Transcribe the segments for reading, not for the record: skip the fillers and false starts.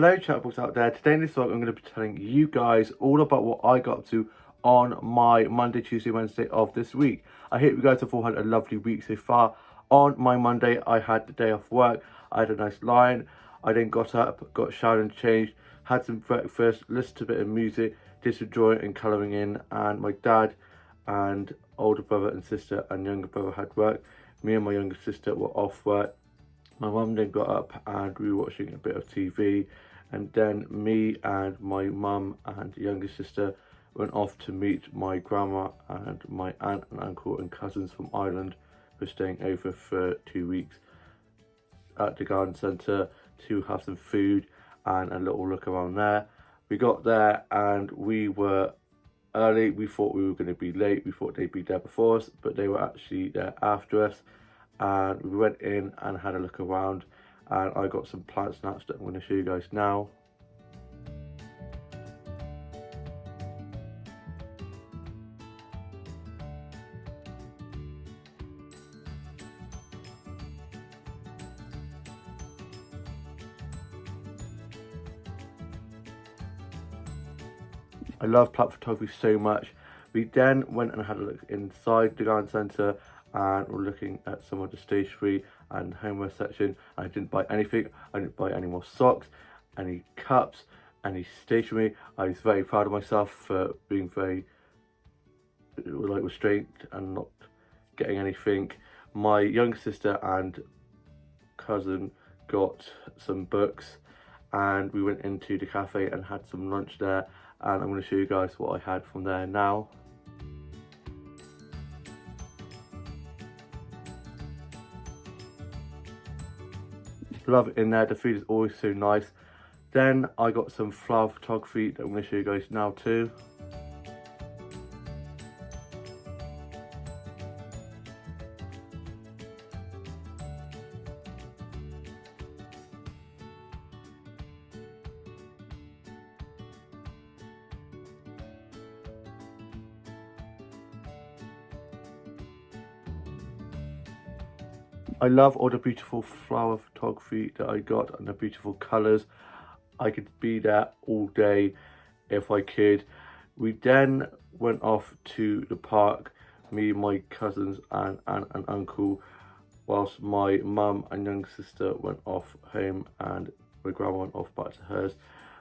Hello chatbots out there. Today in this vlog I'm going to be telling you guys all about what I got up to on my Monday, Tuesday, Wednesday of this week. I hope you guys have all had a lovely week so far. On my Monday I had the day off work. I had a nice line. I then got up, got showered and changed, had some breakfast, listened to a bit of music, did some drawing and colouring in, and my dad and older brother and sister and younger brother had work. Me and my younger sister were off work. My mum then got up and we were watching a bit of TV, and then me and my mum and younger sister went off to meet my grandma and my aunt and uncle and cousins from Ireland who are staying over for 2 weeks at the garden centre to have some food and a little look around there. We got there and we were early. We thought we were going to be late. We thought they'd be there before us, but they were actually there after us. And we went in and had a look around, and I got some plant snaps that I'm going to show you guys now. I love plant photography so much. We then went and had a look inside the garden centre and we're looking at some of the stationery and homeware section. I didn't buy anything. I didn't buy any more socks, any cups, any stationery. I was very proud of myself for being very restrained and not getting anything. My younger sister and cousin got some books and we went into the cafe and had some lunch there, and I'm going to show you guys what I had from there now. Love it in there. The food is always so nice. Then I got some flower photography that I'm going to show you guys now too. I love all the beautiful flower photography that I got and the beautiful colours. I could be there all day if I could. We then went off to the park, me, my cousins and aunt and uncle, whilst my mum and younger sister went off home and my grandma went off back to hers.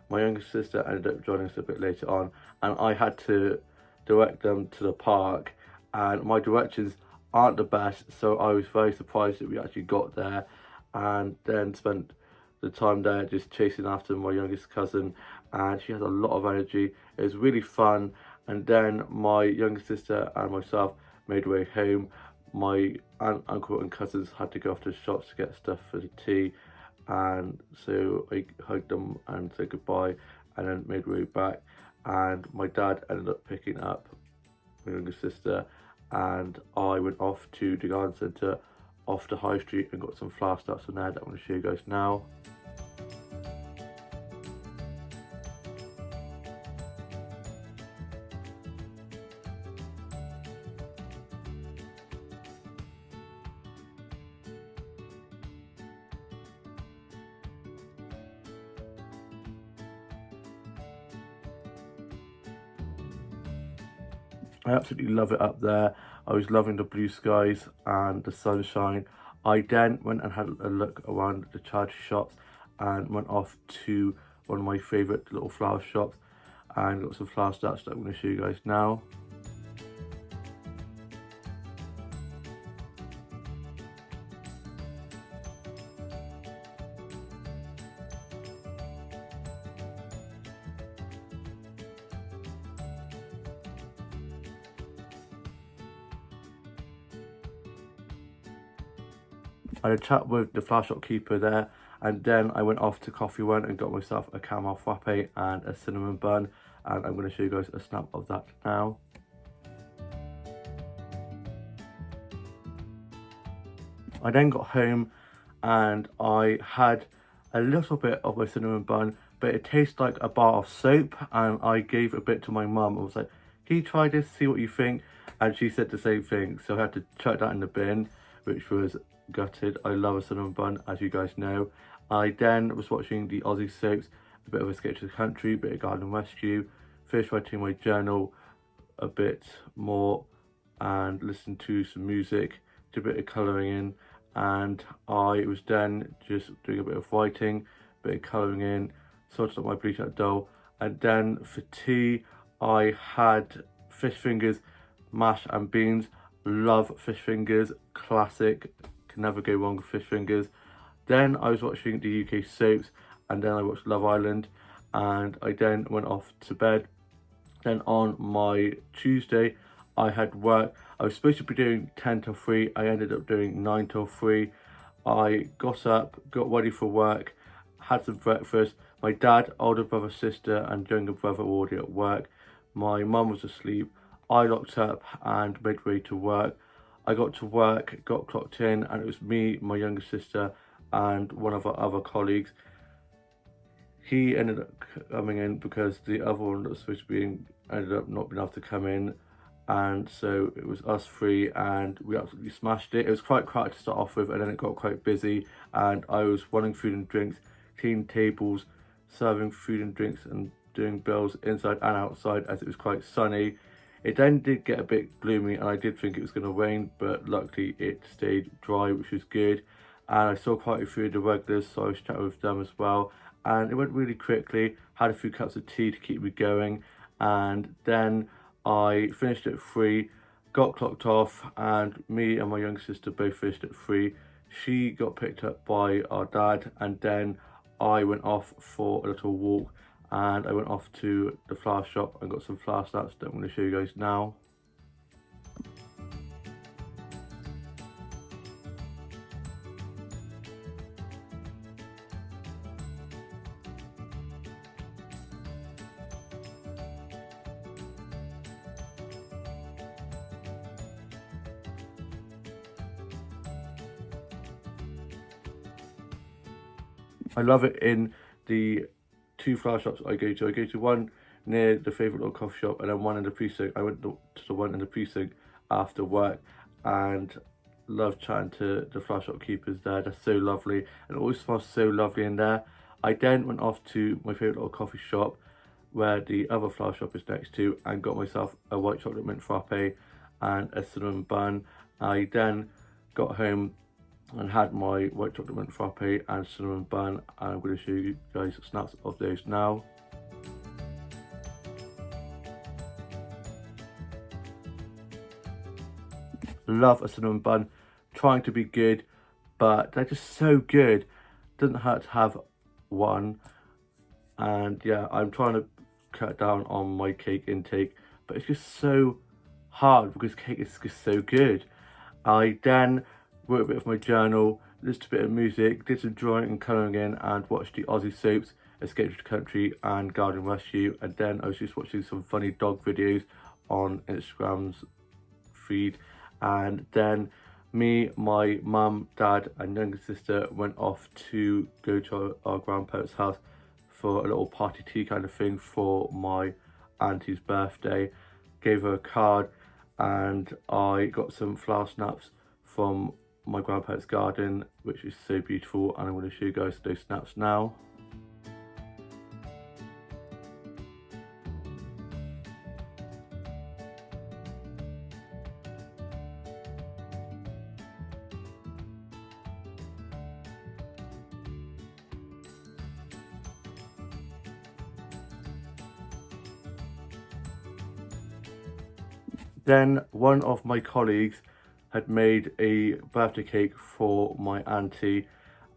My younger sister ended up joining us a bit later on, and I had to direct them to the park, and my directions aren't the best, so I was very surprised that we actually got there and then spent the time there just chasing after my youngest cousin, and she has a lot of energy. It was really fun. And then my younger sister and myself made our way home. My aunt, uncle and cousins had to go off to the shops to get stuff for the tea, and so I hugged them and said goodbye and then made our way back, and my dad ended up picking up my younger sister and I went off to the garden centre off the high street and got some flower starts from there that I'm going to show you guys now. I absolutely love it up there. I was loving the blue skies and the sunshine. I then went and had a look around the charity shops and went off to one of my favourite little flower shops and got some flower starts that I'm going to show you guys now. I had a chat with the flower shop keeper there, and then I went off to Coffee One and got myself a caramel frappe and a cinnamon bun, and I'm going to show you guys a snap of that now. I then got home and I had a little bit of my cinnamon bun, but it tastes like a bar of soap, and I gave a bit to my mum. I was like, can you try this, see what you think? And she said the same thing, so I had to chuck that in the bin, which was gutted. I love a cinnamon bun, as you guys know. I then was watching the Aussie soaps a bit of Escape to the Country, a bit of Garden Rescue, finished writing my journal a bit more and listened to some music, did a bit of colouring in, and I was then just doing a bit of writing, a bit of colouring in, sorted out my bleach out dough, and then for tea I had fish fingers, mash and beans. Love fish fingers, classic, can never go wrong with fish fingers. Then I was watching the UK soaps, and then I watched Love Island, and I then went off to bed. Then on my Tuesday I had work. I was supposed to be doing 10 till 3, I ended up doing 9 till 3. I got up, got ready for work, had some breakfast. My dad, older brother, sister and younger brother were already at work. My mum was asleep. I locked up and made way to work. I got to work, got clocked in, and it was me, my younger sister and one of our other colleagues. He ended up coming in because the other one that was supposed to be in ended up not being able to come in, and so it was us three and we absolutely smashed it. It was quite crowded to start off with, and then it got quite busy, and I was running food and drinks, cleaning tables, serving food and drinks and doing bills inside and outside as it was quite sunny. It then did get a bit gloomy and I did think it was going to rain, but luckily it stayed dry, which was good. And I saw quite a few of the regulars, so I was chatting with them as well, and it went really quickly. Had a few cups of tea to keep me going, and then I finished at 3, got clocked off, and me and my younger sister both finished at 3. She got picked up by our dad, and then I went off for a little walk, and I went off to the flower shop and got some flower snaps that I'm going to show you guys now. I love it in the 2 flower shops I go to. I go to one near the favourite little coffee shop and then one in the precinct. I went to the one in the precinct after work and love chatting to the flower shop keepers there. They're so lovely and it always smells so lovely in there. I then went off to my favourite little coffee shop where the other flower shop is next to and got myself a white chocolate mint frappe and a cinnamon bun. I then got home and had my white chocolate mint frappe and cinnamon bun, and I'm going to show you guys snaps of those now. Love a cinnamon bun, trying to be good, but they're just so good. Doesn't hurt to have one, and yeah, I'm trying to cut down on my cake intake, but it's just so hard because cake is just so good. I then wrote a bit of my journal, listened to a bit of music, did some drawing and colouring in, and watched the Aussie soaps, Escape to the Country and Garden Rescue, and then I was just watching some funny dog videos on Instagram's feed, and then me, my mum, dad and younger sister went off to go to our grandparents' house for a little party tea kind of thing for my auntie's birthday. Gave her a card and I got some flower snaps from my grandparents' garden, which is so beautiful, and I'm going to show you guys those snaps now. Then one of my colleagues had made a birthday cake for my auntie,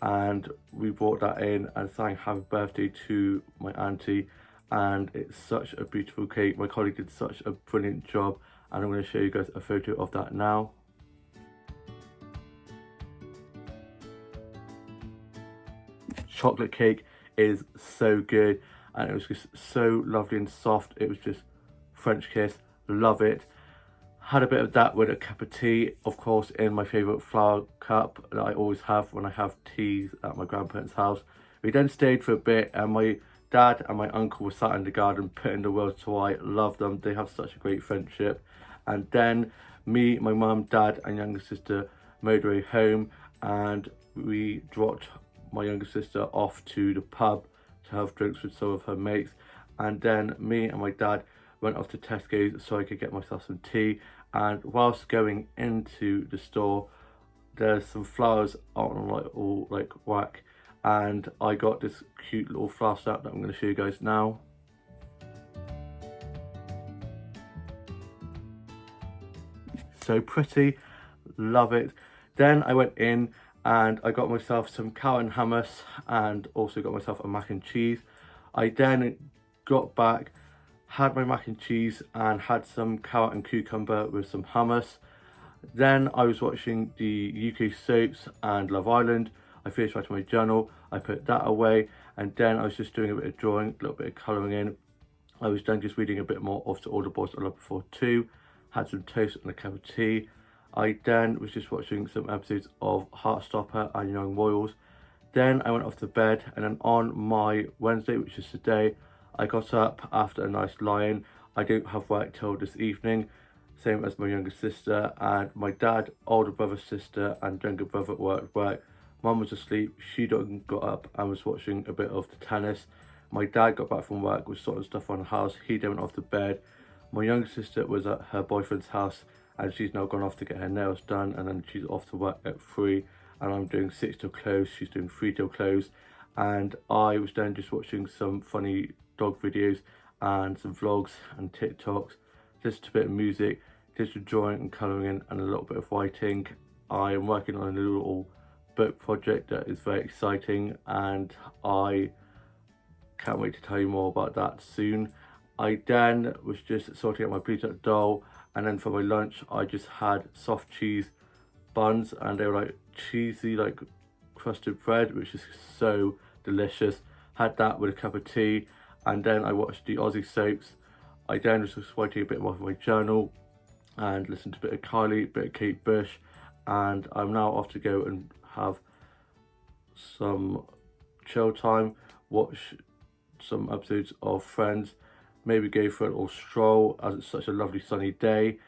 and we brought that in and sang happy birthday to my auntie, and it's such a beautiful cake. My colleague did such a brilliant job, and I'm going to show you guys a photo of that now. Chocolate cake is so good, and it was just so lovely and soft. It was just French kiss, love it. Had a bit of that with a cup of tea, of course, in my favourite flower cup that I always have when I have teas at my grandparents' house. We then stayed for a bit, and my dad and my uncle were sat in the garden putting the world to right. Love them, they have such a great friendship. And then me, my mum, dad and younger sister made our way home, and we dropped my younger sister off to the pub to have drinks with some of her mates. And then me and my dad went off to Tesco's so I could get myself some tea. And whilst going into the store, there's some flowers on like all like whack, and I got this cute little flower snap that I'm going to show you guys now. So pretty, love it. Then I went in and I got myself some carrot and hummus, and also got myself a mac and cheese. I then got back, had my mac and cheese and had some carrot and cucumber with some hummus. Then I was watching the UK soaps and Love Island. I finished writing my journal, I put that away, and then I was just doing a bit of drawing, a little bit of colouring in. I was then just reading a bit more of To All the Boys I Loved Before 2, had some toast and a cup of tea. I then was just watching some episodes of Heartstopper and Young Royals. Then I went off to bed, and then on my Wednesday, which is today, I got up after a nice lie-in. I don't have work till this evening, same as my younger sister, and my dad, older brother, sister and younger brother were at work. Mum was asleep, she got up and was watching a bit of the tennis. My dad got back from work, was sorting stuff on the house, he then went off to bed. My younger sister was at her boyfriend's house and she's now gone off to get her nails done, and then she's off to work at 3, and I'm doing 6 till close, she's doing 3 till close. And I was then just watching some funny dog videos and some vlogs and TikToks, just a bit of music, just drawing and colouring in and a little bit of writing. I am working on a little book project that is very exciting, and I can't wait to tell you more about that soon. I then was just sorting out my Blue Duck doll, and then for my lunch I just had soft cheese buns, and they were like cheesy like crusted bread, which is so delicious. Had that with a cup of tea, and then I watched the Aussie soaps. I then was just writing a bit more of my journal and listened to a bit of Kylie, a bit of Kate Bush, and I'm now off to go and have some chill time, watch some episodes of Friends, maybe go for a little stroll as it's such a lovely sunny day,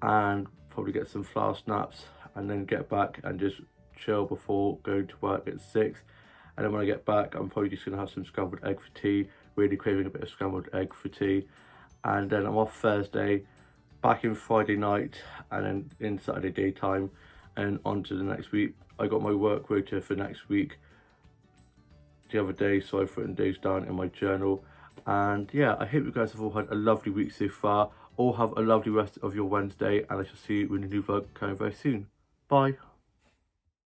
and probably get some flower snaps, and then get back and just chill before going to work at 6. And then when I get back, I'm probably just going to have some scrambled egg for tea, really craving a bit of scrambled egg for tea. And then I'm off Thursday, back in Friday night, and then in Saturday daytime, and on to the next week. I got my work rota for next week the other day, so I've written days down in my journal. And yeah, I hope you guys have all had a lovely week so far. All have a lovely rest of your Wednesday, and I shall see you in a new vlog coming very soon. Bye.